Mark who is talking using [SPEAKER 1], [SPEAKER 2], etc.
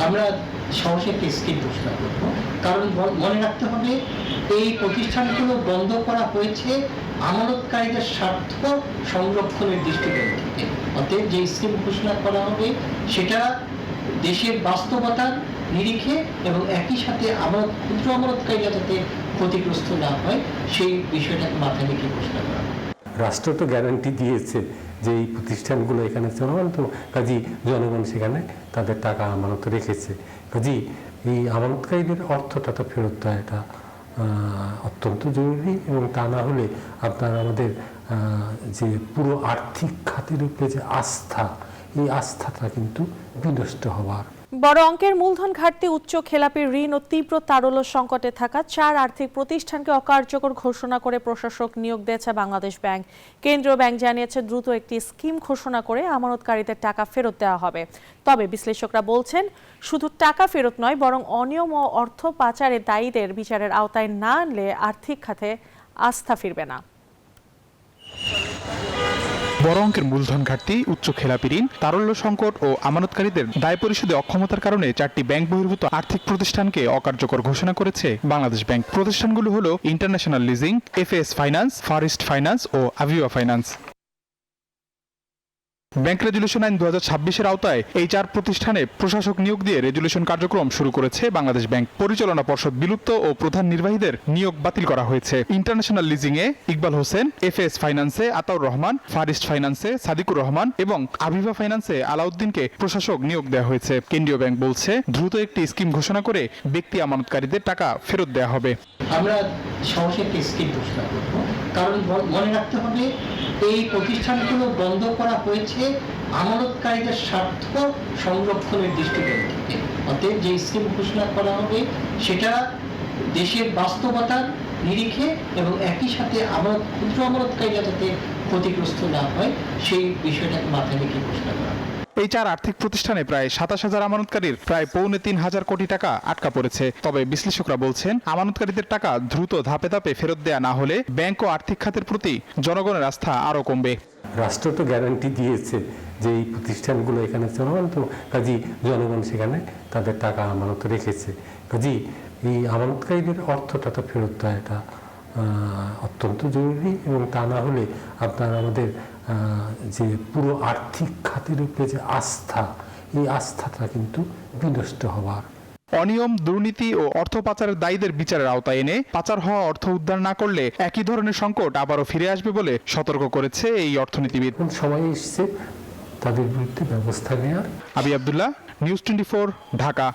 [SPEAKER 1] আমরা সহসা একটি স্কিম ঘোষণা করব, কারণ মনে রাখতে হবে এই প্রতিষ্ঠানগুলো বন্ধ করা হয়েছে আমানতকারীদের স্বার্থ সংরক্ষণের দৃষ্টিকোণ থেকে। অতএব যে স্কিম ঘোষণা করা হবে সেটা দেশের বাস্তবতার নিরিখে এবং একই সাথে ক্ষুদ্র আমানতকারীরা যাতে ক্ষতিগ্রস্ত না হয় সেই বিষয়টাকে মাথায় রেখে ঘোষণা করা।
[SPEAKER 2] রাষ্ট্র তো গ্যারান্টি দিয়েছে যে এই প্রতিষ্ঠানগুলো এখানে চলমান, তো কাজী জনগণ সেখানে তাদের টাকা আমানত রেখেছে। কাজী এই আমানতকারীদের অর্থটা তো ফেরত দেওয়া এটা অত্যন্ত জরুরি, এবং তা না হলে আপনার আমাদের যে পুরো আর্থিক খাতের উপরে যে আস্থা, এই আস্থাটা কিন্তু বিনষ্ট হওয়ার।
[SPEAKER 3] বড় অঙ্কের মূলধন ঘাটতি, উচ্চ খেলাপি ঋণ ও তীব্র তারল্য সংকটে থাকা 4 আর্থিক প্রতিষ্ঠানকে অকার্যকর ঘোষণা করে প্রশাসক নিয়োগ দিয়েছে বাংলাদেশ ব্যাংক। কেন্দ্রীয় ব্যাংক জানিয়েছে দ্রুত একটি স্কিম ঘোষণা করে আমানতকারীদের টাকা ফেরত দেওয়া হবে। তবে বিশ্লেষকরা বলছেন শুধু টাকা ফেরত নয়, বরং অনিয়ম ও অর্থ পাচারে দায়ীদের বিচারের আওতায় না আনলে আর্থিক খাতে আস্থা ফিরবে না।
[SPEAKER 4] বড় অঙ্কের মূলধন ঘাটতি, উচ্চ খেলাপি ঋণ, তারল্য সংকট ও আমানতকারীদের দায় পরিশোধে অক্ষমতার কারণে 4টি ব্যাংক বহির্ভূত আর্থিক প্রতিষ্ঠানকে অকার্যকর ঘোষণা করেছে বাংলাদেশ ব্যাংক। প্রতিষ্ঠানগুলো হলো international leasing, FAS finance, far east finance ও আভিবা ফাইন্যান্স। ব্যাংক রেজুলেশন আইন 2026-এর আওতায় এই 4 প্রতিষ্ঠানে প্রশাসক নিয়োগ দিয়ে রেজুলেশন কার্যক্রম শুরু করেছে বাংলাদেশ ব্যাংক। পরিচালনা পর্ষদ বিলুপ্ত ও প্রধান নির্বাহীদের নিয়োগ বাতিল করা হয়েছে। ইন্টারন্যাশনাল লিজিং এ ইকবাল হোসেন, এফএএস ফাইন্যান্সে আতাউর রহমান, ফার ইস্ট ফাইন্যান্সে সাদিকুর রহমান এবং আভিবা ফাইন্যান্সে আলাউদ্দিনকে প্রশাসক নিয়োগ দেওয়া হয়েছে। কেন্দ্রীয় ব্যাংক বলছে দ্রুত একটি স্কিম ঘোষণা করে ব্যক্তি আমানতকারীদের টাকা ফেরত দেওয়া হবে।
[SPEAKER 1] আমরা সহসা একটি স্কিম ঘোষণা করব, কারণ মনে রাখতে হবে এই প্রতিষ্ঠানগুলো বন্ধ করা হয়েছে আমানতকারীদের স্বার্থ সংরক্ষণের দৃষ্টিকোণ থেকে। অতএব যে স্কিম ঘোষণা করা হবে সেটা দেশের বাস্তবতার নিরিখে এবং একই সাথে ক্ষুদ্র আমানতকারীরা যাতে ক্ষতিগ্রস্ত না হয় সেই বিষয়টাকে মাথায় রেখে ঘোষণা করা।
[SPEAKER 4] এই 4 আর্থিক প্রতিষ্ঠানে প্রায় 27,000 আমানতকারীর প্রায় 3.25 কোটি টাকা আটকা পড়েছে। তবে বিশ্লেষকরা বলছেন আমানতকারীদের টাকা দ্রুত ধাপে ধাপে ফেরত দেয়া না হলে ব্যাংক ও আর্থিক খাতের প্রতি জনগণের আস্থা আরও কমবে।
[SPEAKER 2] রাষ্ট্র তো গ্যারান্টি দিয়েছে যে এই প্রতিষ্ঠানগুলো এখানে চলমান, তো কাজী জনগণ সেখানে তাদের টাকা আমানত রেখেছে। কাজী এই আমানতকারীদের অর্থটা তো ফেরত দেওয়া এটা অত্যন্ত জরুরি, এবং তা না হলে আপনার আমাদের যে পুরো আর্থিক খাতের উপরে যে আস্থা, এই আস্থাটা কিন্তু বিনষ্ট হওয়ার।
[SPEAKER 4] অনিয়ম, দুর্নীতি ও অর্থ পাচারের দায়ীদের বিচারের আওতায় এনে পাচার হওয়া অর্থ উদ্ধার না করলে একই ধরনের সংকট আবারও ফিরে আসবে বলে সতর্ক করেছে এই অর্থনীতিবিদ।
[SPEAKER 2] সময় এসেছে তাদের বিরুদ্ধে ব্যবস্থা নেওয়ার।
[SPEAKER 4] আবি আব্দুল্লাহ, নিউজ 24, ঢাকা।